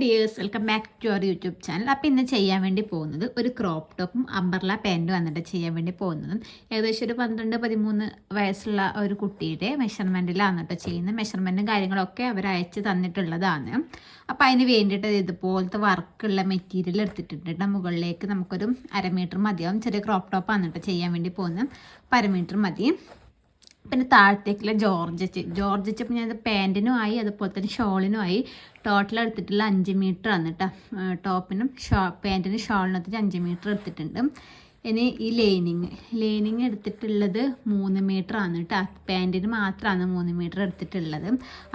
Dears welcome back to our YouTube channel. അപ്പോൾ ഇന്ന് ചെയ്യാൻ വേണ്ടി പോകുന്നത് ഒരു ക്രോപ്പ് ടോപ്പും അംബർല പാൻറ്റും വന്നിട്ട് ചെയ്യാൻ വേണ്ടി പോകുന്നതും ഏകദേശം ഒരു 12-13 വയസ്സുള്ള ഒരു കുട്ടിയുടെ മെഷർമെൻറ്റിലാണ് കേട്ടോ ചെയ്യുന്നത്. മെഷർമെൻറ്റും കാര്യങ്ങളൊക്കെ അവർ അയച്ച് തന്നിട്ടുള്ളതാണ്. അപ്പോൾ അതിന് വേണ്ടിയിട്ട് ഇതുപോലത്തെ വർക്കുള്ള മെറ്റീരിയൽ എടുത്തിട്ടുണ്ട്. മുകളിലേക്ക് നമുക്കൊരു 1/2 മീറ്റർ മതിയാവും. ചെറിയ ക്രോപ്പ് ടോപ്പാണ് കേട്ടോ ചെയ്യാൻ വേണ്ടി പോകുന്നത്. അപ്പോൾ 1/2 മീറ്റർ മതി. പിന്നെ താഴത്തേക്കുള്ള ജോർജറ്റ് ഇപ്പം ഞാനത് പാൻറ്റിനും ആയി, അതുപോലെ തന്നെ ഷോളിനും ആയി. ടോട്ടൽ എടുത്തിട്ടുള്ള 5 മീറ്റർ ആണ് കേട്ടോ. ടോപ്പിനും പാൻറ്റിനും ഷോളിനകത്ത് 5 മീറ്റർ എടുത്തിട്ടുണ്ട്. ഇനി ഈ ലൈനിങ് എടുത്തിട്ടുള്ളത് 3 മീറ്റർ ആണ് കേട്ടോ. പാൻറ്റിന് മാത്രമാണ് 3 മീറ്റർ എടുത്തിട്ടുള്ളത്.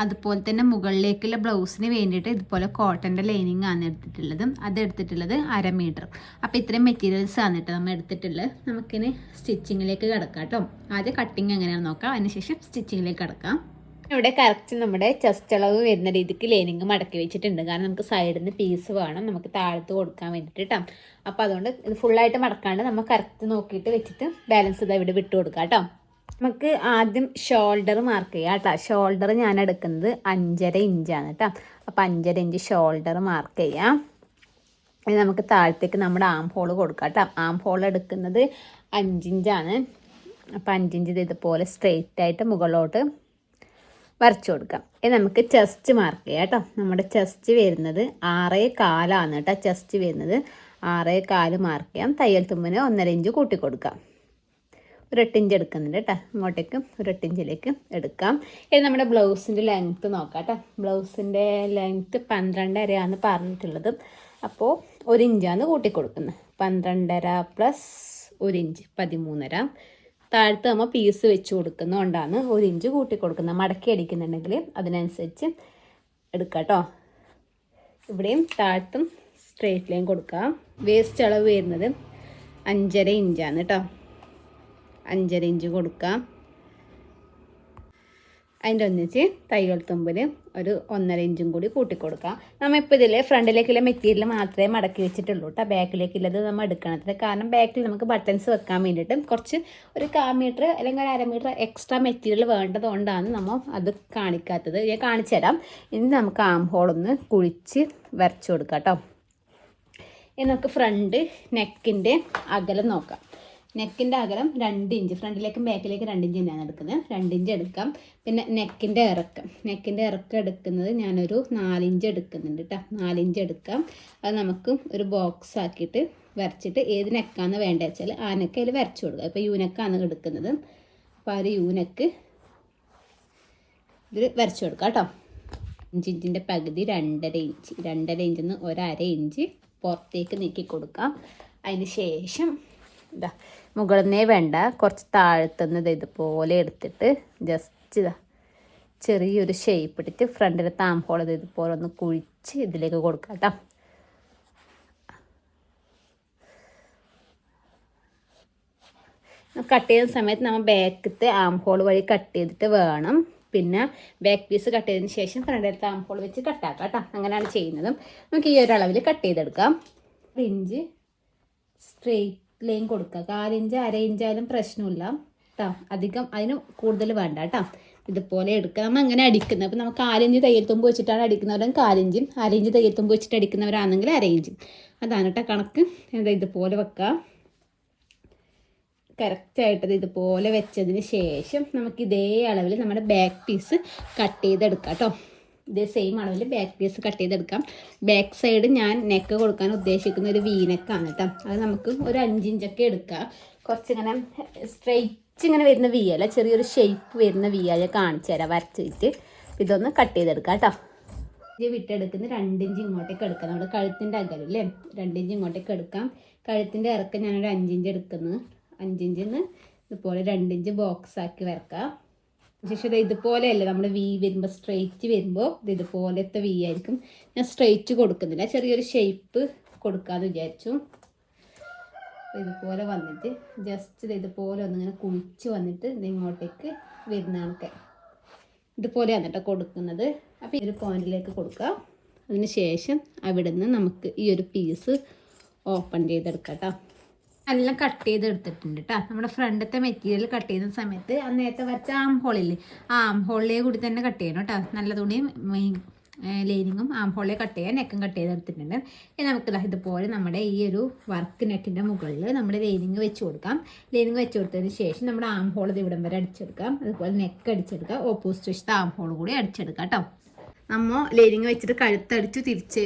അതുപോലെ തന്നെ മുകളിലേക്കുള്ള ബ്ലൗസിന് വേണ്ടിയിട്ട് ഇതുപോലെ കോട്ടൻ്റെ ലൈനിങ് ആണ് എടുത്തിട്ടുള്ളത്. അത് എടുത്തിട്ടുള്ളത് 1/2 മീറ്റർ. അപ്പോൾ ഇത്രയും മെറ്റീരിയൽസ് ആണ് കേട്ടോ നമ്മൾ എടുത്തിട്ടുള്ളത്. നമുക്കിനി സ്റ്റിച്ചിങ്ങിലേക്ക് കിടക്കാം കേട്ടോ. ആദ്യം കട്ടിങ് എങ്ങനെയാണെന്ന് നോക്കാം, അതിനുശേഷം സ്റ്റിച്ചിങ്ങിലേക്ക് കിടക്കാം. ഇവിടെ കറക്റ്റ് നമ്മുടെ ചെസ്റ്റ് അളവ് വരുന്ന രീതിക്ക് ലൈനിങ് മടക്കി വെച്ചിട്ടുണ്ട്. കാരണം നമുക്ക് സൈഡിൽ നിന്ന് പീസ് വേണം നമുക്ക് താഴത്ത് കൊടുക്കാൻ വേണ്ടിയിട്ട് കേട്ടോ. അപ്പോൾ അതുകൊണ്ട് ഇത് ഫുള്ളായിട്ട് മടക്കാണ്ട് നമ്മൾ കറക്റ്റ് നോക്കിയിട്ട് വെച്ചിട്ട് ബാലൻസ് ഇതാ ഇവിടെ വിട്ട് കൊടുക്കാം കേട്ടോ. നമുക്ക് ആദ്യം ഷോൾഡർ മാർക്ക് ചെയ്യാം കേട്ടോ. ഷോൾഡർ ഞാൻ എടുക്കുന്നത് 5.5 ഇഞ്ചാണ് കേട്ടോ. അപ്പോൾ 5.5 ഇഞ്ച് ഷോൾഡർ മാർക്ക് ചെയ്യാം. ഇനി നമുക്ക് താഴത്തേക്ക് നമ്മുടെ ആം ഹോൾ കൊടുക്കാം കേട്ടോ. ആം ഹോൾ എടുക്കുന്നത് 5 ഇഞ്ചാണ്. അപ്പോൾ 5 ഇഞ്ച് ഇതുപോലെ സ്ട്രെയിറ്റ് ആയിട്ട് മുകളിലോട്ട് വരച്ചു കൊടുക്കാം. ഇനി നമുക്ക് ചെസ്റ്റ് മാർക്ക് ചെയ്യാം കേട്ടോ. നമ്മുടെ ചെസ്റ്റ് വരുന്നത് 6.25 കേട്ടോ. ചെസ്റ്റ് വരുന്നത് 6.25 മാർക്ക് ചെയ്യാം. തയ്യൽ തുമ്പിന് 1.5 ഇഞ്ച് കൂട്ടി കൊടുക്കാം. ഒരു 8 ഇഞ്ച് എടുക്കുന്നുണ്ട് കേട്ടോ. ഇങ്ങോട്ടേക്ക് ഒരു 8 ഇഞ്ചിലേക്ക് എടുക്കാം. ഇനി നമ്മുടെ ബ്ലൗസിൻ്റെ ലെങ്ത്ത് നോക്കാം കേട്ടോ. ബ്ലൗസിൻ്റെ ലെങ്ത്ത് 12.5 പറഞ്ഞിട്ടുള്ളത്. അപ്പോൾ 1 ഇഞ്ചാണ് കൂട്ടി കൊടുക്കുന്നത്. 12.5 പ്ലസ് 1 ഇഞ്ച് 13.5. താഴത്ത് നമ്മൾ പീസ് വെച്ച് കൊടുക്കുന്നതുകൊണ്ടാണ് 1 ഇഞ്ച് കൂട്ടി കൊടുക്കുന്നത്. മടക്കി അടിക്കുന്നുണ്ടെങ്കിൽ അതിനനുസരിച്ച് എടുക്കാം കേട്ടോ. ഇവിടെയും താഴത്തും സ്ട്രെയിറ്റ് ലൈൻ കൊടുക്കാം. വേസ്റ്റ് അളവ് വരുന്നത് 5.5 ഇഞ്ചാണ് കേട്ടോ. 5.5 ഇഞ്ച് കൊടുക്കാം. അതിൻ്റെ ഒന്നിച്ച് തയ്യൽ തുമ്പിൽ ഒരു 1.5 ഇഞ്ചും കൂടി കൂട്ടിക്കൊടുക്കാം. നമ്മളിപ്പോൾ ഇതിൽ ഫ്രണ്ടിലേക്കുള്ള മെറ്റീരിയൽ മാത്രമേ മടക്കി വെച്ചിട്ടുള്ളൂ കേട്ടോ. ബാക്കിലേക്കുള്ളത് നമ്മൾ എടുക്കണത്. കാരണം ബാക്കിൽ നമുക്ക് ബട്ടൺസ് വെക്കാൻ വേണ്ടിയിട്ട് കുറച്ച് ഒരു 1/4 മീറ്റർ അല്ലെങ്കിൽ 1/2 മീറ്റർ എക്സ്ട്രാ മെറ്റീരിയൽ വേണ്ടതുകൊണ്ടാണ് നമ്മൾ അത് കാണിക്കാത്തത്. ഞാൻ കാണിച്ചു തരാം. ഇനി നമുക്ക് ആം ഹോളൊന്ന് കുഴിച്ച് വരച്ചു കൊടുക്കാം കേട്ടോ. ഇനി നമുക്ക് ഫ്രണ്ട് നെക്കിൻ്റെ അകലം നോക്കാം. നെക്കിൻ്റെ അകലം 2 ഇഞ്ച്. ഫ്രണ്ടിലേക്കും ബാക്കിലേക്കും 2 ഇഞ്ച് തന്നെയാണ് എടുക്കുന്നത്. 2 ഇഞ്ച് എടുക്കാം. പിന്നെ നെക്കിൻ്റെ ഇറക്കം എടുക്കുന്നത് ഞാനൊരു 4 ഇഞ്ച് എടുക്കുന്നുണ്ട് കേട്ടോ. 4 ഇഞ്ച് എടുക്കാം. അത് നമുക്ക് ഒരു ബോക്സ് ആക്കിയിട്ട് വരച്ചിട്ട് ഏത് നെക്കാണ് വേണ്ടത് വെച്ചാൽ ആ നെക്ക് അതിൽ വരച്ചു കൊടുക്കുക. ഇപ്പോൾ യൂനെക്കാണ് എടുക്കുന്നത്. അപ്പോൾ ആ ഒരു യൂനെക്ക് ഇതിൽ വരച്ചു കൊടുക്കാം കേട്ടോ. 5 ഇഞ്ചിൻ്റെ പകുതി 2.5 ഇഞ്ച്. 2.5 ഇഞ്ചിൽ നിന്ന് 1/2 ഇഞ്ച് പുറത്തേക്ക് നീക്കി കൊടുക്കാം. അതിന് ശേഷം ഇതാ മുകളിൽ വേണ്ട കുറച്ച് താഴ്ത്തുന്നത് ഇതുപോലെ എടുത്തിട്ട് ജസ്റ്റ് ഇതാ ചെറിയൊരു ഷേപ്പ് ഇട്ടിട്ട് ഫ്രണ്ടിലെ താമ്പോൾ ഇതുപോലെ ഒന്ന് കുഴിച്ച് ഇതിലേക്ക് കൊടുക്കാം കേട്ടോ. കട്ട് ചെയ്യുന്ന സമയത്ത് നമ്മൾ ബാക്കത്തെ ആം ഹോൾ വഴി കട്ട് ചെയ്തിട്ട് വേണം. പിന്നെ ബാക്ക് പീസ് കട്ട് ചെയ്തതിന് ശേഷം ഫ്രണ്ടിലത്തെ ആം ഹോൾ വെച്ച് കട്ടാക്കാം കേട്ടോ. അങ്ങനെയാണ് ചെയ്യുന്നത്. നമുക്ക് ഈ ഒരു അളവിൽ കട്ട് ചെയ്തെടുക്കാം. 1 ഇഞ്ച് സ്ട്രെയിറ്റ് ലൈൻ കൊടുക്കുക. 1/4 ഇഞ്ച് 1/2 ഇഞ്ചായാലും പ്രശ്നമില്ല കേട്ടോ. അധികം അതിന് കൂടുതൽ വേണ്ട കേട്ടോ. ഇതുപോലെ എടുക്കുക. നമ്മൾ അങ്ങനെ അടിക്കുന്നത്. അപ്പോൾ നമുക്ക് 1/4 ഇഞ്ച് തയ്യൽ തുമ്പ് വെച്ചിട്ടാണ് അടിക്കുന്നവരും 1/4 ഇഞ്ചും 1/2 ഇഞ്ച് തയ്യൽ തുമ്പ് വെച്ചിട്ട് അടിക്കുന്നവരാണെങ്കിൽ 1/2 ഇഞ്ചും. അതാണ് കേട്ടോ കണക്ക്. ഇതുപോലെ വെക്കുക. കറക്റ്റായിട്ടത് ഇതുപോലെ വെച്ചതിന് ശേഷം നമുക്ക് ഇതേ അളവിൽ നമ്മുടെ ബാക്ക് പീസ് കട്ട് ചെയ്തെടുക്കാം കേട്ടോ. ഇതേ സെയിം അളവിൽ ബാക്ക് പീസ് കട്ട് ചെയ്തെടുക്കാം. ബാക്ക് സൈഡ് ഞാൻ നെക്ക് കൊടുക്കാൻ ഉദ്ദേശിക്കുന്ന ഒരു വീനെക്കാണ് കേട്ടോ. അത് നമുക്ക് ഒരു 5 ഇഞ്ചൊക്കെ എടുക്കാം. കുറച്ചിങ്ങനെ സ്ട്രെയിറ്റ് ഇങ്ങനെ വരുന്ന വി അല്ല, ചെറിയൊരു ഷേപ്പ് വരുന്ന വി ഞാൻ കാണിച്ചു തരാം വരച്ചിട്ട്. ഇതൊന്ന് കട്ട് ചെയ്തെടുക്കാം കേട്ടോ. ഇത് വിട്ടെടുക്കുന്ന 2 ഇഞ്ച് ഇങ്ങോട്ടേക്ക് എടുക്കാം. നമ്മുടെ കഴുത്തിൻ്റെ അകലല്ലേ 2 ഇഞ്ച് ഇങ്ങോട്ടേക്ക് എടുക്കാം. കഴുത്തിൻ്റെ ഇറക്കം ഞാനൊരു 5 ഇഞ്ച് എടുക്കുന്നത്. 5 ഇഞ്ചിൽ നിന്ന് ഇതുപോലെ 2 ഇഞ്ച് ബോക്സ് ആക്കി വരക്കാം. ശേഷം ഇതുപോലെയല്ല നമ്മൾ വി വരുമ്പോൾ സ്ട്രെയിറ്റ് വരുമ്പോൾ ഇതുപോലത്തെ വി ആയിരിക്കും. ഞാൻ സ്ട്രെയിറ്റ് കൊടുക്കുന്നില്ല, ചെറിയൊരു ഷേപ്പ് കൊടുക്കാമെന്ന് വിചാരിച്ചു. ഇതുപോലെ വന്നിട്ട് ജസ്റ്റ് ഇതുപോലെ ഒന്നിങ്ങനെ കുഴിച്ച് വന്നിട്ട് ഇങ്ങോട്ടേക്ക് വരുന്നതൊക്കെ ഇതുപോലെയാണ് കേട്ടോ കൊടുക്കുന്നത്. അപ്പോൾ ഈ ഒരു പോയിന്റിലേക്ക് കൊടുക്കുക. അതിന് ശേഷം അവിടെ നിന്ന് നമുക്ക് ഈ ഒരു പീസ് ഓപ്പൺ ചെയ്തെടുക്കാം കേട്ടോ. എല്ലാം കട്ട് ചെയ്തെടുത്തിട്ടുണ്ട് കേട്ടോ. നമ്മുടെ ഫ്രണ്ടത്തെ മെറ്റീരിയൽ കട്ട് ചെയ്യുന്ന സമയത്ത് നേരത്തെ വരച്ച ആം ഹോളില്ലേ, ആ ആം ഹോളിലേ കൂടി തന്നെ കട്ട് ചെയ്യണം കേട്ടോ. നല്ല തുണി ലൈനിങ്ങും ആം ഹോളിൽ കട്ട് ചെയ്യാൻ നെക്കും കട്ട് ചെയ്തെടുത്തിട്ടുണ്ട്. ഇനി നമുക്ക് ഇതുപോലെ നമ്മുടെ ഈ ഒരു വർക്ക് നെക്കിൻ്റെ മുകളിൽ നമ്മുടെ ലൈനിങ് വെച്ച് കൊടുക്കാം. ലൈനിങ് വെച്ച് കൊടുത്തതിന് ശേഷം നമ്മുടെ ആം ഹോൾ ഇത് ഇവിടം വരെ അടിച്ചെടുക്കാം. അതുപോലെ നെക്ക് അടിച്ചെടുക്കാം. ഓപ്പോസിറ്റ് വശത്ത് ആം ഹോൾ കൂടി അടിച്ചെടുക്കാം കേട്ടോ. നമ്മൾ ലൈനിങ് വെച്ചിട്ട് കഴുത്തടിച്ച് തിരിച്ച്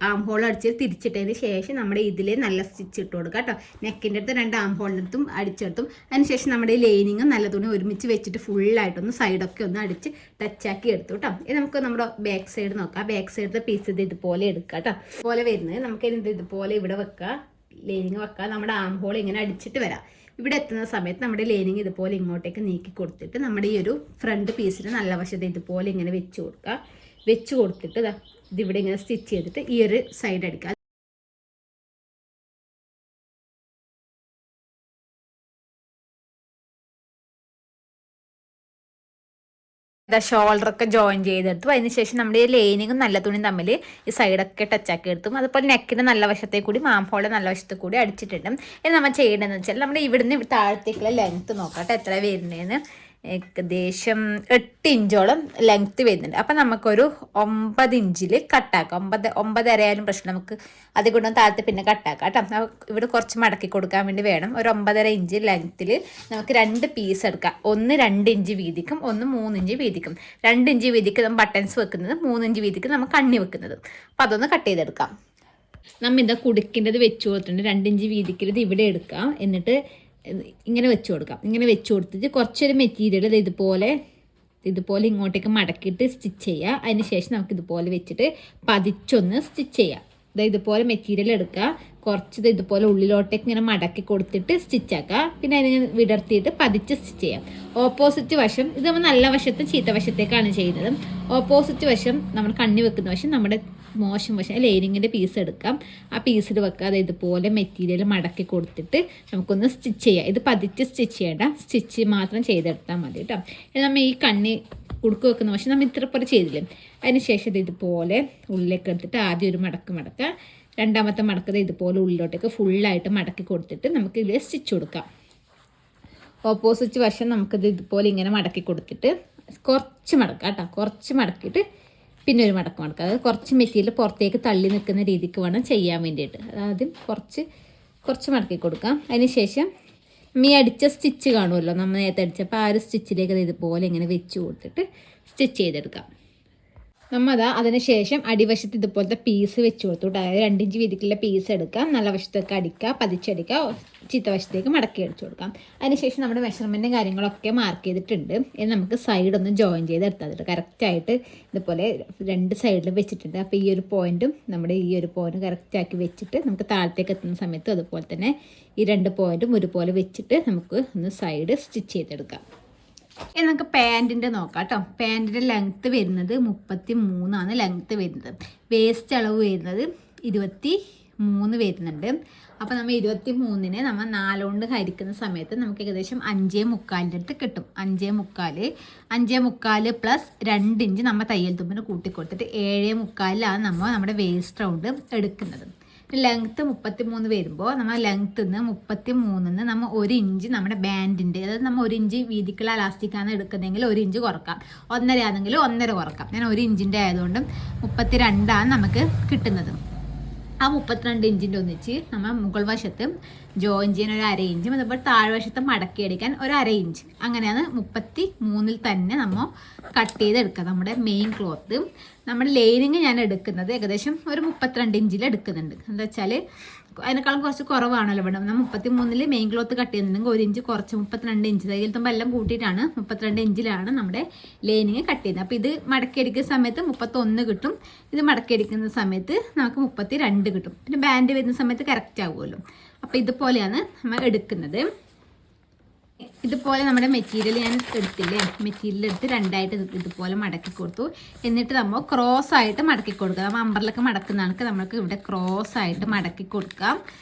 ആം ഹോൾ അടിച്ച് തിരിച്ചിട്ടതിന് ശേഷം നമ്മുടെ ഇതിൽ നല്ല സ്റ്റിച്ച് ഇട്ട് കൊടുക്കുക കേട്ടോ. നെക്കിൻ്റെ അടുത്ത് 2 ആം ഹോളിൻ്റെ അടുത്തും അടിച്ചെടുത്തും അതിനുശേഷം നമ്മുടെ ഈ ലൈനിങ് നല്ല തുണി ഒരുമിച്ച് വെച്ചിട്ട് ഫുള്ളായിട്ടൊന്ന് സൈഡൊക്കെ ഒന്ന് അടിച്ച് ടച്ചാക്കി എടുത്തു കേട്ടോ. ഇത് നമുക്ക് നമ്മുടെ ബാക്ക് സൈഡ് നോക്കാം. ബാക്ക് സൈഡിലെ പീസ് ഇത് ഇതുപോലെ എടുക്കുക കേട്ടോ. ഇതുപോലെ വരുന്നത് നമുക്ക് ഇതുപോലെ ഇവിടെ വെക്കുക, ലൈനിങ് വെക്കുക. നമ്മുടെ ആം ഹോൾ ഇങ്ങനെ അടിച്ചിട്ട് വരാം. ഇവിടെ എത്തുന്ന സമയത്ത് നമ്മുടെ ലൈനിങ് ഇതുപോലെ ഇങ്ങോട്ടേക്ക് നീക്കി കൊടുത്തിട്ട് നമ്മുടെ ഈ ഒരു ഫ്രണ്ട് പീസിന് നല്ല വശത്ത് ഇതുപോലെ ഇങ്ങനെ വെച്ച് കൊടുക്കുക. വെച്ച് കൊടുത്തിട്ട് ഇതിവിടെ ഇങ്ങനെ സ്റ്റിച്ച് ചെയ്തിട്ട് ഈ ഒരു സൈഡ് അടിക്കുക. ഷോൾഡറൊക്കെ ജോയിൻ ചെയ്തെടുത്തു. അതിനുശേഷം നമ്മുടെ ഈ ലൈനിങ്ങും നല്ല തുണിയും തമ്മിൽ ഈ സൈഡൊക്കെ ടച്ചാക്കി എടുത്തു. അതുപോലെ നെക്കിൻ്റെ നല്ല വശത്തെ കൂടി ആം ഹോളിൻ്റെ നല്ല വശത്തെ കൂടി അടിച്ചിട്ടുണ്ട്. ഇത് നമ്മൾ ചെയ്യേണ്ടതെന്ന് വെച്ചാൽ നമ്മുടെ ഇവിടുന്ന് താഴത്തേക്കുള്ള ലെങ്ത്ത് നോക്കട്ടെ എത്ര വരുന്നതെന്ന്. ഏകദേശം 8 ഇഞ്ചോളം ലെങ്ത്ത് വരുന്നുണ്ട്. അപ്പം നമുക്കൊരു 9 ഇഞ്ചിൽ കട്ടാക്കാം. 9.5 ആയാലും പ്രശ്നം, നമുക്ക് അതുകൊണ്ടൊന്നും താഴത്തെ പിന്നെ കട്ടാക്കാം കേട്ടോ. ഇവിടെ കുറച്ച് മടക്കി കൊടുക്കാൻ വേണ്ടി വേണം. ഒരു 9.5 ഇഞ്ച് ലെങ്ത്തിൽ നമുക്ക് 2 പീസ് എടുക്കാം. ഒന്ന് 2 ഇഞ്ച് വീതിക്കും, ഒന്ന് 3 ഇഞ്ച് വീതിക്കും. 2 ഇഞ്ച് വീതിക്ക് നമ്മൾ ബട്ടൺസ് വെക്കുന്നത്, 3 ഇഞ്ച് വീതിക്ക് നമ്മൾ കണ്ണി വെക്കുന്നത്. അപ്പോൾ അതൊന്ന് കട്ട് ചെയ്തെടുക്കാം. നമ്മൾ ഇതാ കുടുക്കിൻ്റെത് വെച്ച് കൊടുത്തിട്ടുണ്ട്. 2 ഇഞ്ച് വീതിക്കരുത് ഇവിടെ എടുക്കാം. എന്നിട്ട് ഇങ്ങനെ വെച്ച് കൊടുക്കാം. ഇങ്ങനെ വെച്ച് കൊടുത്തിട്ട് കുറച്ചൊരു മെറ്റീരിയൽ ഇതുപോലെ ഇങ്ങോട്ടേക്ക് മടക്കിയിട്ട് സ്റ്റിച്ച് ചെയ്യുക. അതിന് ശേഷം നമുക്ക് ഇതുപോലെ വെച്ചിട്ട് പതിച്ചൊന്ന് സ്റ്റിച്ച് ചെയ്യാം. ഇതുപോലെ മെറ്റീരിയൽ എടുക്കുക, കുറച്ച് ഇതുപോലെ ഉള്ളിലോട്ടേക്ക് ഇങ്ങനെ മടക്കി കൊടുത്തിട്ട് സ്റ്റിച്ച് ആക്കുക. പിന്നെ അതിനെ വിടർത്തിയിട്ട് പതിച്ച് സ്റ്റിച്ച് ചെയ്യാം. ഓപ്പോസിറ്റ് വശം ഇത് നമ്മൾ നല്ല വശത്ത് ചീത്ത വശത്തേക്കാണ് ചെയ്യുന്നത്. ഓപ്പോസിറ്റ് വശം നമ്മൾ കണ്ണി വെക്കുന്ന വശം നമ്മുടെ മോശം വശം ലൈനിങ്ങിൻ്റെ പീസ് എടുക്കാം. ആ പീസിൽ വെക്കാതെ ഇതുപോലെ മെറ്റീരിയൽ മടക്കി കൊടുത്തിട്ട് നമുക്കൊന്ന് സ്റ്റിച്ച് ചെയ്യാം. ഇത് പതിച്ച് സ്റ്റിച്ച് ചെയ്യേണ്ട, സ്റ്റിച്ച് മാത്രം ചെയ്തെടുത്താൽ മതി കേട്ടോ. നമ്മൾ ഈ കണ്ണി ഉടുക്ക് വെക്കുന്ന വശം നമ്മൾ ഇത്ര പോലെ ചെയ്തില്ലേ. അതിന് ശേഷം ഇതുപോലെ ഉള്ളിലേക്ക് എടുത്തിട്ട് ആദ്യം ഒരു മടക്കുക, രണ്ടാമത്തെ മടക്കത് ഇതുപോലെ ഉള്ളിലോട്ടേക്ക് ഫുള്ളായിട്ട് മടക്കി കൊടുത്തിട്ട് നമുക്ക് ഇതിൽ സ്റ്റിച്ച് കൊടുക്കാം. ഓപ്പോസിറ്റ് വശം നമുക്കിത് ഇതുപോലെ ഇങ്ങനെ മടക്കി കൊടുത്തിട്ട് കുറച്ച് മടക്കാം കേട്ടോ. കുറച്ച് മടക്കിയിട്ട് പിന്നെ ഒരു മടക്കം മടക്കുക. അതായത് കുറച്ച് മെറ്റീരിയൽ പുറത്തേക്ക് തള്ളി നിൽക്കുന്ന രീതിക്ക് വേണം ചെയ്യാൻ വേണ്ടിയിട്ട്. ആദ്യം കുറച്ച് മടക്കി കൊടുക്കാം. അതിന് ശേഷം അടിച്ച സ്റ്റിച്ച് കാണുമല്ലോ, നമ്മൾ നേരത്തെ അടിച്ചപ്പോൾ ആ ഒരു സ്റ്റിച്ചിലേക്ക് ഇതുപോലെ ഇങ്ങനെ വെച്ച് കൊടുത്തിട്ട് സ്റ്റിച്ച് ചെയ്തെടുക്കാം. അതിന് ശേഷം അടിവശത്ത് ഇതുപോലത്തെ പീസ് വെച്ച് കൊടുത്തു. അതായത് 2 ഇഞ്ച് വീതിക്കുള്ള പീസ് എടുക്കാം. നല്ല വശത്തേക്ക് അടിക്കുക, പതിച്ചടിക്കുക, ചീത്ത വശത്തേക്ക് മടക്കി അടിച്ചു കൊടുക്കാം. അതിനുശേഷം നമ്മുടെ മെഷർമെൻറ്റും കാര്യങ്ങളൊക്കെ മാർക്ക് ചെയ്തിട്ടുണ്ട്. ഇനി നമുക്ക് സൈഡ് ഒന്ന് ജോയിൻ ചെയ്തെടുത്താൽ കറക്റ്റായിട്ട് ഇതുപോലെ 2 സൈഡിലും വെച്ചിട്ടുണ്ട്. അപ്പോൾ ഈ ഒരു പോയിൻറ്റും നമ്മുടെ ഈ ഒരു പോയിൻറ്റും കറക്റ്റാക്കി വെച്ചിട്ട് നമുക്ക് താഴത്തേക്ക് എത്തുന്ന സമയത്ത് അതുപോലെ തന്നെ ഈ 2 പോയിൻറ്റും ഒരുപോലെ വെച്ചിട്ട് നമുക്ക് ഒന്ന് സൈഡ് സ്റ്റിച്ച് ചെയ്തെടുക്കാം. ഇനി നമുക്ക് പാൻറ്റിൻ്റെ നോക്കാം കേട്ടോ. പാൻറ്റിൻ്റെ ലെങ്ത്ത് വരുന്നത് 33 ലെങ്ത്ത് വരുന്നത്. വേസ്റ്റ് അളവ് വരുന്നത് 23 വരുന്നുണ്ട്. അപ്പോൾ നമ്മൾ 23-നെ നമ്മൾ 4 കൊണ്ട് ഹരിക്കുന്ന സമയത്ത് നമുക്ക് ഏകദേശം 5.25 അടുത്ത് കിട്ടും. 5.25 പ്ലസ് 2 ഇഞ്ച് നമ്മൾ തയ്യൽ തുമ്പിന് കൂട്ടിക്കൊടുത്തിട്ട് 7.25 നമ്മൾ നമ്മുടെ വേസ്റ്റ് റൗണ്ട് എടുക്കുന്നത്. ലെങ്ത്ത് 33 വരുമ്പോൾ നമ്മൾ ലെങ്ത്ത് 33 നമ്മൾ 1 ഇഞ്ച് നമ്മുടെ ബാൻഡിൻ്റെ, അതായത് നമ്മൾ 1 ഇഞ്ച് വീതിക്കുള്ള ഇലാസ്റ്റിക്കാണ് എടുക്കുന്നതെങ്കിൽ 1 ഇഞ്ച് കുറക്കാം. 1.5 ആണെങ്കിൽ 1.5 കുറക്കാം. ഞാൻ 1 ഇഞ്ചിൻ്റെ ആയതുകൊണ്ട് 32 നമുക്ക് കിട്ടുന്നത്. ആ 32 ഇഞ്ചിൻ്റെ ഒന്നിച്ച് നമ്മൾ മുകൾ വശത്ത് ജോയിൻ ചെയ്യാൻ ഒരു 1/2 ഇഞ്ചും അതുപോലെ താഴ്വശത്ത് മടക്കി അടിക്കാൻ ഒരു 1/2 ഇഞ്ച്, അങ്ങനെയാണ് 33 തന്നെ നമ്മൾ കട്ട് ചെയ്തെടുക്കുക. നമ്മുടെ മെയിൻ ക്ലോത്ത് നമ്മുടെ ലൈനിങ് ഞാൻ എടുക്കുന്നത് ഏകദേശം ഒരു 32 ഇഞ്ചിൽ എടുക്കുന്നുണ്ട്. എന്താ വെച്ചാൽ അതിനേക്കാളും കുറച്ച് കുറവാണല്ലോ ഇവിടെ. നമ്മൾ 33 മെയിൻ ക്ലോത്ത് കട്ട് ചെയ്യുന്നുണ്ടെങ്കിൽ 1 ഇഞ്ച് കുറച്ച് 32 ഇഞ്ച് തയ്യൽ തുമ്പ് എല്ലാം കൂട്ടിയിട്ടാണ് 32 ഇഞ്ചിലാണ് നമ്മുടെ ലൈനിങ് കട്ട് ചെയ്യുന്നത്. അപ്പോൾ ഇത് മടക്കി അടിക്കുന്ന സമയത്ത് 31 കിട്ടും. ഇത് മടക്കി അടിക്കുന്ന സമയത്ത് നമുക്ക് 32 കിട്ടും. പിന്നെ ബാൻഡ് വരുന്ന സമയത്ത് കറക്റ്റ് ആകുമല്ലോ. അപ്പോൾ ഇതുപോലെയാണ് നമ്മൾ എടുക്കുന്നത്. ഇതുപോലെ നമ്മുടെ മെറ്റീരിയൽ ഞാൻ എടുത്തില്ലേ, മെറ്റീരിയൽ എടുത്ത് 2ആയിട്ട് ഇതുപോലെ മടക്കി കൊടുത്തു. എന്നിട്ട് നമ്മൾ ക്രോസ് ആയിട്ട് മടക്കി കൊടുക്കുക. നമ്മൾ അമ്പറിലൊക്കെ മടക്കുന്ന കണക്ക് നമ്മൾക്ക് ഇവിടെ ക്രോസ് ആയിട്ട് മടക്കി കൊടുക്കാം.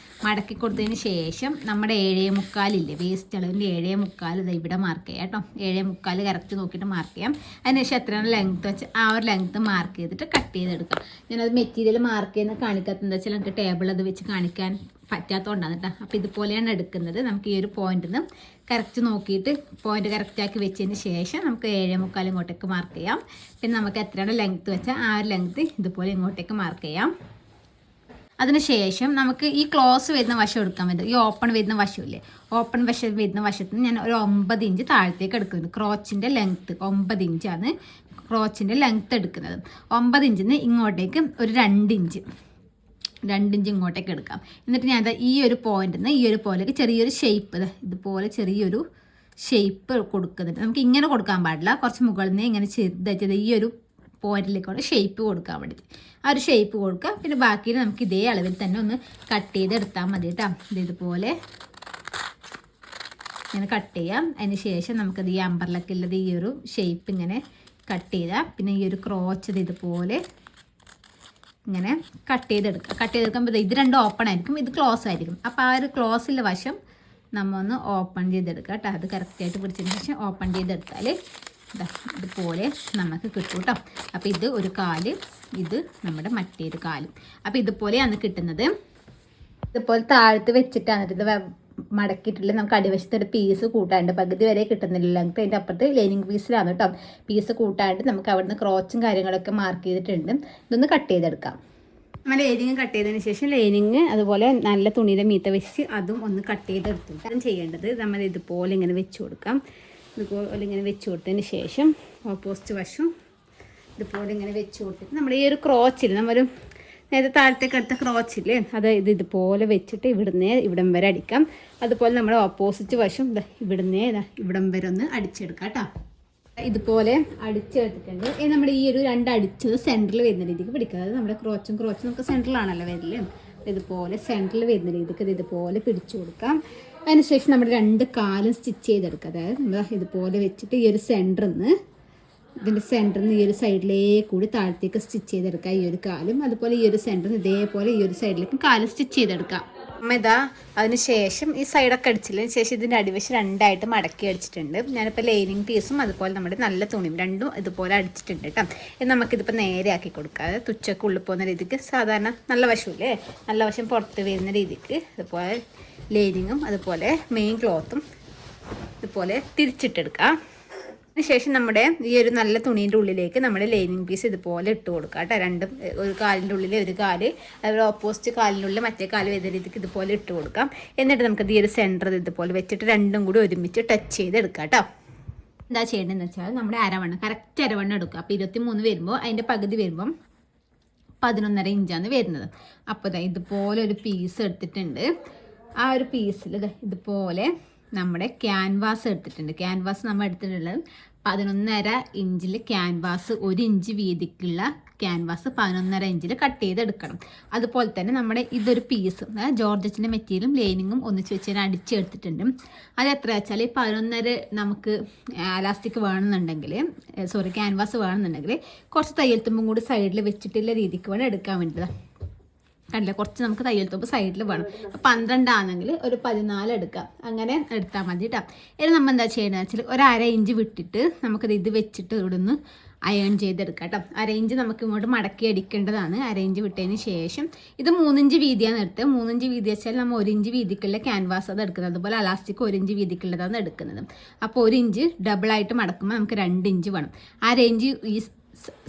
മടക്കി കൊടുത്തതിന് ശേഷം നമ്മുടെ 7.25 വേസ്റ്റ് അളവിൻ്റെ 7.25 ഇത് ഇവിടെ മാർക്ക് ചെയ്യാം കേട്ടോ. 7.25 കറക്റ്റ് നോക്കിയിട്ട് മാർക്ക് ചെയ്യാം. അതിനുശേഷം എത്രയാണ് ലെങ്ത്ത് വെച്ച് ആ ഒരു ലെങ്ത്ത് മാർക്ക് ചെയ്തിട്ട് കട്ട് ചെയ്തെടുക്കാം. ഞാനത് മെറ്റീരിയൽ മാർക്ക് ചെയ്യുന്നത് കാണിക്കാത്തത് എന്താ വെച്ചാൽ നമുക്ക് ടേബിൾ അത് വെച്ച് കാണിക്കാൻ പറ്റാത്തതുകൊണ്ടാണ് കേട്ടോ. അപ്പോൾ ഇതുപോലെയാണ് എടുക്കുന്നത്. നമുക്ക് ഈ ഒരു പോയിന്റിൽ നിന്ന് കറക്റ്റ് നോക്കിയിട്ട് പോയിന്റ് കറക്റ്റാക്കി വെച്ചതിന് ശേഷം നമുക്ക് 7.25 ഇങ്ങോട്ടേക്ക് മാർക്ക് ചെയ്യാം. പിന്നെ നമുക്ക് എത്രയാണ് ലെങ്ത്ത് വെച്ചാൽ ആ ഒരു ലെങ്ത്ത് ഇതുപോലെ ഇങ്ങോട്ടേക്ക് മാർക്ക് ചെയ്യാം. അതിനുശേഷം നമുക്ക് ഈ ക്ലോസ് വരുന്ന വശം എടുക്കാൻ പറ്റും. ഈ ഓപ്പൺ വരുന്ന വശമില്ലേ, ഓപ്പൺ വശം വരുന്ന വശത്ത് നിന്ന് ഞാൻ ഒരു 9 ഇഞ്ച് താഴത്തേക്ക് എടുക്കുന്നുണ്ട്. ക്രോച്ചിൻ്റെ ലെങ്ത്ത് 9 ഇഞ്ചാണ് ക്രോച്ചിൻ്റെ ലെങ്ത്ത് എടുക്കുന്നത്. 9 ഇഞ്ചിൽ നിന്ന് ഇങ്ങോട്ടേക്ക് ഒരു 2 ഇഞ്ച് ഇങ്ങോട്ടേക്ക് എടുക്കാം. എന്നിട്ട് ഞാൻ ഈ ഒരു പോയിന്റിൽ നിന്ന് ഈ ഒരു പോയിലേക്ക് ചെറിയൊരു ഷേപ്പ് ഇതുപോലെ ചെറിയൊരു ഷേപ്പ് കൊടുക്കുന്നുണ്ട്. നമുക്ക് ഇങ്ങനെ കൊടുക്കാൻ പാടില്ല, കുറച്ച് മുകളിൽ നിന്ന് ഇങ്ങനെ ചെറുതായിട്ട് ഈ ഒരു പോയിന്റിലേക്കുള്ള ഷേപ്പ് കൊടുക്കാൻ വേണ്ടിയിട്ട് ആ ഒരു ഷേപ്പ് കൊടുക്കുക. പിന്നെ ബാക്കി നമുക്ക് ഇതേ അളവിൽ തന്നെ ഒന്ന് കട്ട് ചെയ്തെടുത്താൽ മതി കേട്ടോ. ഇതുപോലെ ഇങ്ങനെ കട്ട് ചെയ്യാം. അതിന് ശേഷം നമുക്കത് ഈ അമ്പർലക്കുള്ളത് ഈ ഒരു ഷേപ്പ് ഇങ്ങനെ കട്ട് ചെയ്താൽ പിന്നെ ഈ ഒരു ക്രോച്ച് ഇതുപോലെ ഇങ്ങനെ കട്ട് ചെയ്തെടുക്കുമ്പോൾ ഇത് രണ്ടും ഓപ്പൺ ആയിരിക്കും, ഇത് ക്ലോസ് ആയിരിക്കും. അപ്പോൾ ആ ഒരു ക്ലോസിലെ വശം നമ്മൾ ഒന്ന് ഓപ്പൺ ചെയ്തെടുക്കുക കേട്ടോ. അത് കറക്റ്റായിട്ട് പിടിച്ചതിന് ശേഷം ഓപ്പൺ ചെയ്തെടുത്താൽ ഇതുപോലെ നമുക്ക് കിട്ടും കേട്ടോ. അപ്പോൾ ഇത് ഒരു കാല്, ഇത് നമ്മുടെ മറ്റൊരു കാലും. അപ്പോൾ ഇതുപോലെയാണ് കിട്ടുന്നത്. ഇതുപോലെ താഴത്ത് വെച്ചിട്ടാണ് ഇത് മടക്കിയിട്ടുള്ളത്. നമുക്ക് അടിവശത്ത് ഒരു പീസ് കൂട്ടാണ്ട് പകുതി വരെ കിട്ടുന്നില്ല ലെങ്ത്ത്. അതിൻ്റെ അപ്പുറത്ത് ലൈനിങ് പീസിലാണ് കേട്ടോ. പീസ് കൂട്ടാണ്ട് നമുക്ക് അവിടുന്ന് ക്രോച്ചും കാര്യങ്ങളൊക്കെ മാർക്ക് ചെയ്തിട്ടുണ്ട്. ഇതൊന്ന് കട്ട് ചെയ്തെടുക്കാം. നമ്മൾ ലൈനിങ് കട്ട് ചെയ്തതിന് ശേഷം ലൈനിങ് അതുപോലെ നല്ല തുണിയുടെ മീത്ത വെച്ച് അതും ഒന്ന് കട്ട് ചെയ്തെടുത്തിട്ടാണ് ചെയ്യേണ്ടത്. നമ്മൾ ഇതുപോലെ ഇങ്ങനെ വെച്ച് കൊടുക്കാം. ഇതുപോലെ ഇങ്ങനെ വെച്ച് കൊടുത്തതിന് ശേഷം ഓപ്പോസിറ്റ് വശം ഇതുപോലെ ഇങ്ങനെ വെച്ച് കൊടുത്തിട്ട് നമ്മുടെ ഈ ഒരു ക്രോച്ചിൽ നമ്മളൊരു നേരത്തെ താഴത്തേക്ക് എടുത്ത ക്രോച്ചില്ലേ അത് ഇതുപോലെ വെച്ചിട്ട് ഇവിടം വരെ അടിക്കാം. അതുപോലെ നമ്മുടെ ഓപ്പോസിറ്റ് വശം ഇവിടം വരെ ഒന്ന് അടിച്ചെടുക്കാം കേട്ടോ. ഇതുപോലെ അടിച്ചെടുത്തിട്ടുണ്ട്. നമ്മുടെ ഈ ഒരു 2 അടിച്ചത് സെൻറ്ററിൽ വരുന്ന രീതിക്ക് പിടിക്കുക. അതായത് നമ്മുടെ ക്രോച്ചും നമുക്ക് സെൻറ്ററിലാണല്ലോ വരല്. ഇതുപോലെ സെൻറ്ററിൽ വരുന്ന രീതിക്ക് ഇതുപോലെ പിടിച്ചു കൊടുക്കാം. അതിനുശേഷം നമ്മുടെ 2 കാലും സ്റ്റിച്ച് ചെയ്തെടുക്കുക. അതായത് നമ്മൾ ഇതുപോലെ വെച്ചിട്ട് ഈ ഒരു ഇതിൻ്റെ സെൻറ്ററിൽ നിന്ന് ഈ ഒരു സൈഡിലേക്ക് കൂടി താഴത്തേക്ക് സ്റ്റിച്ച് ചെയ്തെടുക്കുക ഈ ഒരു കാലും. അതുപോലെ ഈ ഒരു സെൻറ്ററിൽ നിന്ന് ഇതേപോലെ ഈ ഒരു സൈഡിലേക്കും കാലും സ്റ്റിച്ച് ചെയ്തെടുക്കാം. അതിന് ശേഷം ഈ സൈഡൊക്കെ അടിച്ചതിന് ശേഷം ഇതിൻ്റെ അടിവശം 2ആയിട്ട് മടക്കി അടിച്ചിട്ടുണ്ട്. ഞാനിപ്പോൾ ലൈനിങ് പീസും അതുപോലെ നമ്മുടെ നല്ല തുണിയും രണ്ടും ഇതുപോലെ അടിച്ചിട്ടുണ്ട് കേട്ടോ. നമുക്കിതിപ്പോൾ നേരെ ആക്കി കൊടുക്കാതെ തുച്ചക്ക് ഉള്ളിൽ പോകുന്ന രീതിക്ക് സാധാരണ നല്ല വശമില്ലേ, നല്ല വശം പുറത്ത് വരുന്ന രീതിക്ക് അതുപോലെ ലൈനിങ്ങും അതുപോലെ മെയിൻ ക്ലോത്തും ഇതുപോലെ തിരിച്ചിട്ടെടുക്കാം. അതിനുശേഷം നമ്മുടെ ഈ ഒരു നല്ല തുണീൻ്റെ ഉള്ളിലേക്ക് നമ്മുടെ ലൈനിങ് പീസ് ഇതുപോലെ ഇട്ട് കൊടുക്കുക കേട്ടോ. രണ്ടും ഒരു കാലിൻ്റെ ഉള്ളിൽ ഒരു കാല്, അതുപോലെ ഓപ്പോസിറ്റ് കാലിനുള്ളിൽ മറ്റേ കാല് വരുന്ന രീതിക്ക് ഇതുപോലെ ഇട്ട് കൊടുക്കാം. എന്നിട്ട് നമുക്കത് ഈ ഒരു സെൻറ്റർ ഇതുപോലെ വെച്ചിട്ട് രണ്ടും കൂടി ഒരുമിച്ച് ടച്ച് ചെയ്തെടുക്കാം കേട്ടോ. എന്താ ചെയ്യേണ്ടതെന്ന് വെച്ചാൽ നമ്മുടെ അരവണ്ണം കറക്റ്റ് അരവണ്ണം എടുക്കുക. അപ്പോൾ 23 വരുമ്പോൾ അതിൻ്റെ പകുതി വരുമ്പം 11.5 ഇഞ്ചാണ് വരുന്നത്. അപ്പോൾ ഇതുപോലെ ഒരു പീസ് എടുത്തിട്ടുണ്ട്. ആ ഒരു പീസിൽ ഇതുപോലെ നമ്മുടെ ക്യാൻവാസ് എടുത്തിട്ടുണ്ട്. ക്യാൻവാസ് നമ്മൾ എടുത്തിട്ടുള്ളത് 11.5 ഇഞ്ചിൽ ക്യാൻവാസ്, 1 ഇഞ്ച് വീതിക്കുള്ള ക്യാൻവാസ് 11.5 ഇഞ്ചിൽ കട്ട് ചെയ്തെടുക്കണം. അതുപോലെ തന്നെ നമ്മുടെ ഇതൊരു പീസ് ജോർജറ്റിൻ്റെ മെറ്റീരിയലും ലൈനിങ്ങും ഒന്നിച്ച് വെച്ച് ഞാൻ അടിച്ചെടുത്തിട്ടുണ്ട്. അത് എത്ര വെച്ചാൽ 11.5 നമുക്ക് അലാസ്റ്റിക് വേണമെന്നുണ്ടെങ്കിൽ ക്യാൻവാസ് വേണമെന്നുണ്ടെങ്കിൽ കുറച്ച് തയ്യൽ തുമ്പും കൂടി സൈഡിൽ വെച്ചിട്ടുള്ള രീതിക്ക് വേണം എടുക്കാൻ വേണ്ടിയത്. കണ്ടില്ല, കുറച്ച് നമുക്ക് തയ്യൽ തുമ്പ് സൈഡിൽ വേണം. 12 ആണെങ്കിൽ ഒരു 14 എടുക്കാം. അങ്ങനെ എടുത്താൽ മതി കേട്ടോ. ഇനി നമ്മൾ എന്താ ചെയ്യണമെന്ന് വെച്ചാൽ ഒരു 1/2 ഇഞ്ച് വിട്ടിട്ട് നമുക്കത് ഇത് വെച്ചിട്ട് ഇവിടുന്ന് അയൺ ചെയ്തെടുക്കാം കേട്ടോ. 1/2 ഇഞ്ച് നമുക്ക് ഇങ്ങോട്ട് മടക്കി അടിക്കേണ്ടതാണ്. 1/2 ഇഞ്ച് വിട്ടതിന് ശേഷം ഇത് 3 ഇഞ്ച് വീതിയാണ് എടുത്തത്. 3 ഇഞ്ച് വീതി വെച്ചാൽ നമ്മൾ 1 ഇഞ്ച് വീതിക്കുള്ള ക്യാൻവാസ് അത് എടുക്കുന്നത്. അതുപോലെ അലാസ്റ്റിക് 1 ഇഞ്ച് വീതിക്കുള്ളതാണ് എടുക്കുന്നത്. അപ്പോൾ 1 ഇഞ്ച് ഡബിളായിട്ട് മടക്കുമ്പോൾ നമുക്ക് 2 ഇഞ്ച് വേണം. 1/2 ഇഞ്ച് ഈ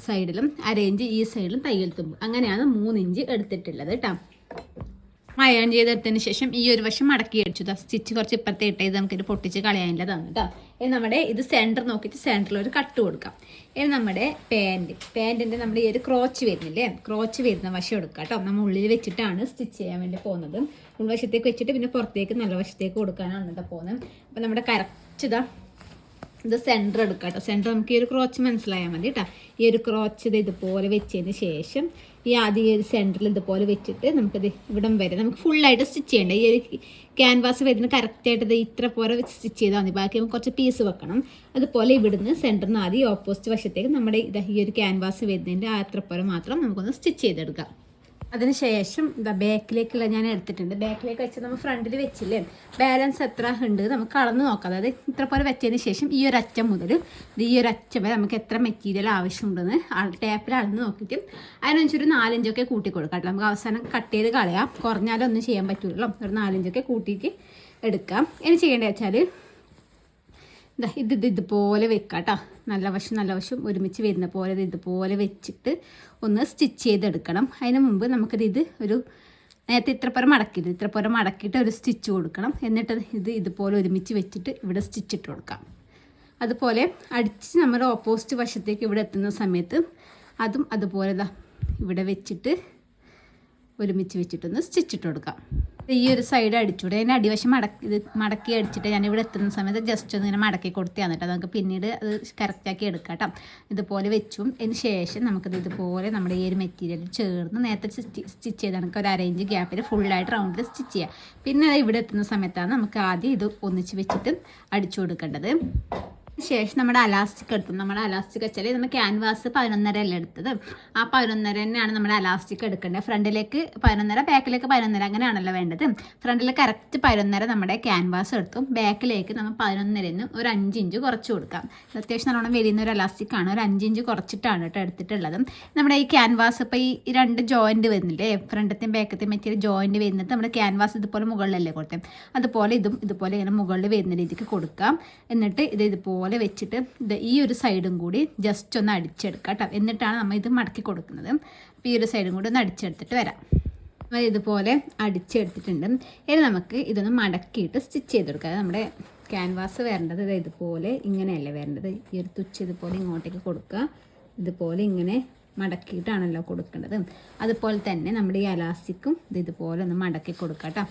സൈഡിലും 1/2 ഇഞ്ച് ഈ സൈഡിലും തയ്യൽ തുമ്പ്, അങ്ങനെയാണ് 3 ഇഞ്ച് എടുത്തിട്ടുള്ളത് കേട്ടോ. അയൺ ചെയ്തെടുത്തതിന് ശേഷം ഈ ഒരു വശം മടക്കി അടിച്ചു. സ്റ്റിച്ച് കുറച്ച് ഇപ്പുറത്തെ ഇട്ടത് നമുക്കിത് പൊട്ടിച്ച് കളയാനുള്ളതാണ് കേട്ടോ. ഇനി നമ്മുടെ ഇത് സെൻറ്റർ നോക്കിയിട്ട് സെൻറ്ററിൽ ഒരു കട്ട് കൊടുക്കാം. ഇനി നമ്മുടെ പാൻറ്റിൻ്റെ നമ്മുടെ ഈ ഒരു ക്രോച്ച് വരുന്നില്ലേ, ക്രോച്ച് വരുന്ന വശം എടുക്കാം കേട്ടോ. നമ്മൾ ഉള്ളിൽ വെച്ചിട്ടാണ് സ്റ്റിച്ച് ചെയ്യാൻ വേണ്ടി പോകുന്നത്. ഉൾവശത്തേക്ക് വെച്ചിട്ട് പിന്നെ പുറത്തേക്ക് നല്ല വശത്തേക്ക് കൊടുക്കാനാണ് കേട്ടോ പോകുന്നത്. അപ്പോൾ നമ്മുടെ കറക്റ്റ് ഇത് സെൻറ്റർ എടുക്കാം കേട്ടോ. സെൻറ്റർ നമുക്ക് ഈ ഒരു ക്രോച്ച് മനസ്സിലായാൽ മതി കേട്ടോ. ഈ ഒരു ക്രോച്ച് ഇതുപോലെ വെച്ചതിന് ശേഷം ഈ ആദ്യം ഈ ഒരു സെൻറ്ററിൽ ഇതുപോലെ വെച്ചിട്ട് നമുക്കത് ഇവിടം വരെ നമുക്ക് ഫുള്ളായിട്ട് സ്റ്റിച്ച് ചെയ്യേണ്ട. ഈ ഒരു ക്യാൻവാസ് വരുന്ന കറക്റ്റായിട്ട് ഇത്ര പോലെ സ്റ്റിച്ച് ചെയ്താൽ മതി. ബാക്കി നമുക്ക് കുറച്ച് പീസ് വെക്കണം. അതുപോലെ ഇവിടുന്ന് സെൻറ്ററിൽ നിന്ന് ആദ്യം ഓപ്പോസിറ്റ് വശത്തേക്ക് നമ്മുടെ ഈ ഒരു ക്യാൻവാസ് വരുന്നതിൻ്റെ അത്ര പോലെ മാത്രം നമുക്കൊന്ന് സ്റ്റിച്ച് ചെയ്തെടുക്കാം. അതിനുശേഷം ഇതാ ബാക്കിലേക്കുള്ള ഞാൻ എടുത്തിട്ടുണ്ട്. ബാക്കിലേക്ക് വെച്ച് നമ്മൾ ഫ്രണ്ടിൽ വെച്ചില്ലേ, ബാലൻസ് എത്ര ഉണ്ട് നമുക്ക് അളന്ന് നോക്കാം. അതായത് ഇത്ര പോലെ വെച്ചതിന് ശേഷം ഈ ഒരു അറ്റം മുതൽ ഈ ഒരു അറ്റം വരെ നമുക്ക് എത്ര മെറ്റീരിയൽ ആവശ്യമുണ്ടെന്ന് ടേപ്പിൽ അളന്ന് നോക്കിയിട്ട് അതിനനുസരിച്ച് ഒരു 4 ഇഞ്ചൊക്കെ കൂട്ടി കൊടുക്കാം കേട്ടോ. നമുക്ക് അവസാനം കട്ട് ചെയ്ത് കളയാം, കുറഞ്ഞാലൊന്നും ചെയ്യാൻ പറ്റുള്ളൂ. ഒരു 4 ഇഞ്ചൊക്കെ കൂട്ടിയിട്ട് എടുക്കാം. ഇനി ചെയ്യേണ്ടത് വെച്ചാൽ ഇതുപോലെ വെക്കാം കേട്ടോ. നല്ല വശം ഒരുമിച്ച് വരുന്ന പോലെ ഇതുപോലെ വെച്ചിട്ട് ഒന്ന് സ്റ്റിച്ച് ചെയ്തെടുക്കണം. അതിന് മുമ്പ് നമുക്കിത് ഒരു നേരത്തെ ഇത്രപ്പുറം മടക്കിയിട്ട് ഒരു സ്റ്റിച്ച് കൊടുക്കണം. എന്നിട്ട് ഇതുപോലെ ഒരുമിച്ച് വെച്ചിട്ട് ഇവിടെ സ്റ്റിച്ചിട്ട് കൊടുക്കാം. അതുപോലെ അടിച്ച് നമ്മൾ ഓപ്പോസിറ്റ് വശത്തേക്ക് ഇവിടെ എത്തുന്ന സമയത്ത് അതും അതുപോലെ ഇവിടെ വെച്ചിട്ട് ഒരുമിച്ച് വെച്ചിട്ടൊന്ന് സ്റ്റിച്ചിട്ട് കൊടുക്കാം. ഈ ഒരു സൈഡ് അടിച്ചുകൂടെ, അതിന് അടിവശം മടക്കി അടിച്ചിട്ട് ഞാനിവിടെ എത്തുന്ന സമയത്ത് ജസ്റ്റ് ഒന്ന് ഇങ്ങനെ മടക്കി കൊടുത്ത് തന്നിട്ട് നമുക്ക് പിന്നീട് അത് കറക്റ്റാക്കി എടുക്കാം കേട്ടോ. ഇതുപോലെ വെച്ചും അതിന് ശേഷം നമുക്കത് ഇതുപോലെ നമ്മുടെ ഈ ഒരു മെറ്റീരിയൽ ചേർന്ന് നേരത്തെ സ്റ്റിച്ച് ചെയ്ത് നമുക്ക് ഒരു അരയിഞ്ച് ഗ്യാപ്പിൽ ഫുള്ളായിട്ട് റൗണ്ടിൽ സ്റ്റിച്ച് ചെയ്യാം. പിന്നെ ഇവിടെ എത്തുന്ന സമയത്താണ് നമുക്ക് ആദ്യം ഇത് ഒന്നിച്ച് വെച്ചിട്ട് അടിച്ചു കൊടുക്കേണ്ടത്. ശേഷം നമ്മുടെ അലാസ്റ്റിക് എടുത്തു. നമ്മുടെ അലാസ്റ്റിക് വെച്ചാൽ നമ്മൾ ക്യാൻവാസ് 11.5 അല്ല എടുത്തത്. ആ 11.5 തന്നെയാണ് നമ്മുടെ അലാസ്റ്റിക് എടുക്കേണ്ടത്. ഫ്രണ്ടിലേക്ക് 11.5, ബാക്കിലേക്ക് 11.5, അങ്ങനെയാണല്ലോ വേണ്ടത്. ഫ്രണ്ടിൽ കറക്റ്റ് 11.5 നമ്മുടെ ക്യാൻവാസ് എടുത്തു. ബാക്കിലേക്ക് നമ്മൾ 11.5 ഒരു 5 ഇഞ്ച് കുറച്ച് കൊടുക്കാം. അത്യാവശ്യം നല്ലോണം വലിയ ഒരു അലാസ്റ്റിക് ആണ്. ഒരു 5 ഇഞ്ച് കുറച്ചിട്ടാണ് കേട്ടോ എടുത്തിട്ടുള്ളത്. നമ്മുടെ ഈ ക്യാൻവാസ് ഇപ്പോൾ ഈ 2 ജോയിൻറ്റ് വരുന്നില്ലേ, ഫ്രണ്ടത്തെയും ബാക്കത്തെയും മെറ്റീരിയൽ ജോയിൻറ്റ് വരുന്നത് നമ്മുടെ ക്യാൻവാസ് ഇതുപോലെ മുകളിലല്ലേ കൊടുത്തത്, അതുപോലെ ഇതും ഇതുപോലെ ഇങ്ങനെ മുകളിൽ വരുന്ന രീതിക്ക് കൊടുക്കാം. എന്നിട്ട് ഇതുപോലെ വെച്ചിട്ട് ഈ ഒരു സൈഡും കൂടി ജസ്റ്റ് ഒന്ന് അടിച്ചെടുക്കാം കേട്ടോ. എന്നിട്ടാണ് നമ്മൾ ഇത് മടക്കി കൊടുക്കുന്നത്. അപ്പോൾ ഈ ഒരു സൈഡും കൂടി ഒന്ന് അടിച്ചെടുത്തിട്ട് വരാം. ഇതുപോലെ അടിച്ചെടുത്തിട്ടുണ്ട്. ഇനി നമുക്ക് ഇതൊന്ന് മടക്കിയിട്ട് സ്റ്റിച്ച് ചെയ്തെടുക്കാം. നമ്മുടെ ക്യാൻവാസ് വരേണ്ടത് ഇതുപോലെ ഇങ്ങനെയല്ലേ വരേണ്ടത്. ഈ ഒരു തുച്ച് ഇതുപോലെ ഇങ്ങോട്ടേക്ക് കൊടുക്കുക. ഇതുപോലെ ഇങ്ങനെ മടക്കിയിട്ടാണല്ലോ കൊടുക്കേണ്ടത്. അതുപോലെ തന്നെ നമ്മുടെ ഈ അലാസ്റ്റിക്കും ഇതുപോലെ ഒന്ന് മടക്കി കൊടുക്കാം കേട്ടോ.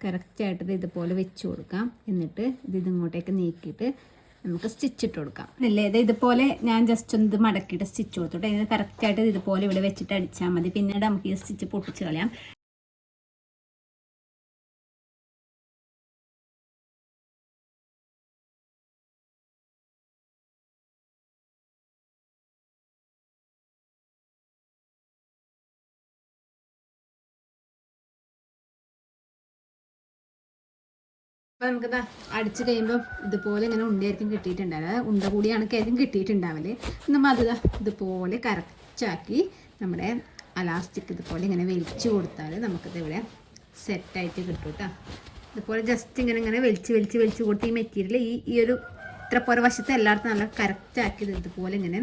കറക്റ്റായിട്ട് ഇതുപോലെ വെച്ച് കൊടുക്കാം. എന്നിട്ട് ഇതിങ്ങോട്ടേക്ക് നീക്കിയിട്ട് നമുക്ക് സ്റ്റിച്ചിട്ട് കൊടുക്കാം. അല്ലേ, ഇതുപോലെ ഞാൻ ജസ്റ്റ് ഒന്ന് ഇത് മടക്കിയിട്ട് സ്റ്റിച്ച് കൊടുത്തോട്ടെ. ഇത് കറക്റ്റായിട്ട് ഇതുപോലെ ഇവിടെ വെച്ചിട്ട് അടിച്ചാൽ മതി. പിന്നീട് നമുക്ക് ഈ സ്റ്റിച്ച് പൊട്ടിച്ച് കളയാം. അപ്പോൾ നമുക്കിതാ അടിച്ച് കഴിയുമ്പോൾ ഇതുപോലെ ഇങ്ങനെ ഉണ്ടയായിരിക്കും കിട്ടിയിട്ടുണ്ടാവില്ല. ഉണ്ട കൂടിയാണ് കാര്യം കിട്ടിയിട്ടുണ്ടാവില്ലേ. നമ്മൾ ഇതുപോലെ കറക്റ്റാക്കി നമ്മുടെ അലാസ്റ്റിക് ഇതുപോലെ ഇങ്ങനെ വലിച്ചു കൊടുത്താൽ നമുക്കിത് ഇവിടെ സെറ്റായിട്ട് കിട്ടും കേട്ടോ. ഇതുപോലെ ജസ്റ്റ് ഇങ്ങനെ വലിച്ച് കൊടുത്ത് ഈ മെറ്റീരിയൽ ഈ ഒരു ഇത്ര പോലെ വശത്ത് എല്ലായിടത്തും നല്ല കറക്റ്റാക്കി ഇതുപോലെ ഇങ്ങനെ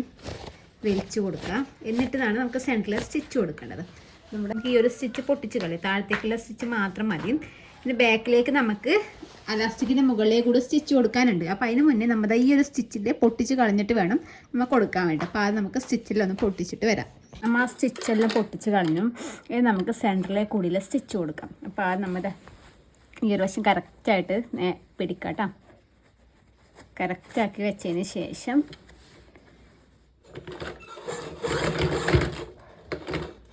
വലിച്ചു കൊടുക്കുക. എന്നിട്ടാണ് നമുക്ക് സെൻറ്ററിൽ സ്റ്റിച്ച് കൊടുക്കേണ്ടത്. നമ്മുടെ ഈ ഒരു സ്റ്റിച്ച് പൊട്ടിച്ച് കളയും, താഴത്തേക്കുള്ള സ്റ്റിച്ച് മാത്രം മതി. പിന്നെ ബാക്കിലേക്ക് നമുക്ക് അലാസ്റ്റിക്കിൻ്റെ മുകളിലേക്ക് കൂടെ സ്റ്റിച്ച് കൊടുക്കാനുണ്ട്. അപ്പോൾ അതിന് മുന്നേ നമ്മുടെ ഈ ഒരു സ്റ്റിച്ചിൻ്റെ പൊട്ടിച്ച് കളഞ്ഞിട്ട് വേണം നമ്മൾ കൊടുക്കാൻ വേണ്ടി. അപ്പോൾ അത് നമുക്ക് സ്റ്റിച്ചിലൊന്ന് പൊട്ടിച്ചിട്ട് വരാം. നമ്മൾ ആ സ്റ്റിച്ചെല്ലാം പൊട്ടിച്ച് കളഞ്ഞു. ഇത് നമുക്ക് സെൻറ്ററിലേക്ക് കൂടിയുള്ള സ്റ്റിച്ച് കൊടുക്കാം. അപ്പോൾ അത് നമ്മുടെ ഈ ഒരു വശം കറക്റ്റായിട്ട് പിടിക്കാം കേട്ടോ. കറക്റ്റാക്കി വെച്ചതിന് ശേഷം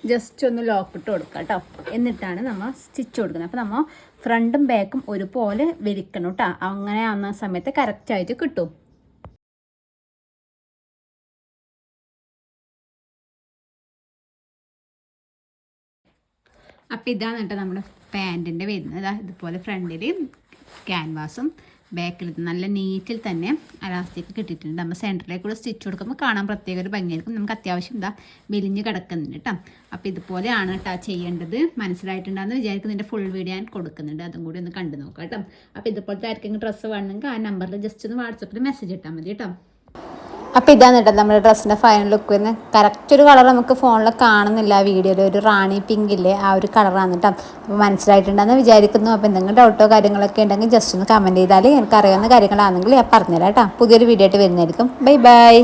ജസ്റ്റ് ഒന്ന് ലോക്ക് ഇട്ട് കൊടുക്കുക കേട്ടോ. എന്നിട്ടാണ് നമ്മൾ സ്റ്റിച്ച് കൊടുക്കുന്നത്. അപ്പോൾ നമ്മൾ ഫ്രണ്ടും ബാക്കും ഒരുപോലെ വലിക്കണം കേട്ടോ. അങ്ങനെ ആവുന്ന സമയത്ത് കറക്റ്റായിട്ട് കിട്ടും. അപ്പോൾ ഇതാണ് കേട്ടോ നമ്മുടെ പാൻറ്റിൻ്റെ വരുന്നത്. ഇതുപോലെ ഫ്രണ്ടിൽ ക്യാൻവാസും ബാക്കിൽ നല്ല നീറ്റിൽ തന്നെ അലാസ്റ്റിക് കിട്ടിയിട്ടുണ്ട്. നമ്മൾ സെൻറ്ററിലേക്ക് കൂടെ സ്റ്റിച്ച് കൊടുക്കുമ്പോൾ കാണാൻ പ്രത്യേക ഒരു ഭംഗിയായിരിക്കും. നമുക്ക് അത്യാവശ്യം മെലിഞ്ഞ് കിടക്കുന്നുണ്ട് കേട്ടോ. അപ്പോൾ ഇതുപോലെയാണ് കേട്ടോ ചെയ്യേണ്ടത്. മനസ്സിലായിട്ടുണ്ടെന്ന് വിചാരിക്കുന്നതിൻ്റെ ഫുൾ വീഡിയോ ഞാൻ കൊടുക്കുന്നുണ്ട്. അതും കൂടി ഒന്ന് കണ്ടു നോക്കാം കേട്ടോ. അപ്പോൾ ഇതുപോലത്തെ ആർക്കെങ്കിലും ഡ്രസ്സ് വേണമെങ്കിൽ ആ നമ്പറിൽ ജസ്റ്റ് ഒന്ന് വാട്സപ്പിൽ മെസ്സേജ് ഇട്ടാൽ മതി കേട്ടോ. അപ്പോൾ ഇതാണ് കേട്ടോ നമ്മുടെ ഡ്രസ്സിൻ്റെ ഫൈനൽ ലുക്ക് വരുന്നത്. കറക്റ്റ് ഒരു കളർ നമുക്ക് ഫോണിൽ കാണുന്നില്ല, വീഡിയോയിൽ ഒരു റാണി പിങ്ക് ഇല്ലേ, ആ ഒരു കളറാണ് കേട്ടോ. അപ്പോൾ മനസ്സിലായിട്ടുണ്ടെന്ന് വിചാരിക്കുന്നു. അപ്പോൾ എന്തെങ്കിലും ഡൗട്ടോ കാര്യങ്ങളൊക്കെ ഉണ്ടെങ്കിൽ ജസ്റ്റ് ഒന്ന് കമൻറ്റ് ചെയ്താൽ എനിക്കറിയാവുന്ന കാര്യങ്ങളാണെങ്കിൽ ഞാൻ പറഞ്ഞുതരാം കേട്ടോ. പുതിയൊരു വീഡിയോ ആയിട്ട് വരുന്നതായിരിക്കും. Bye bye.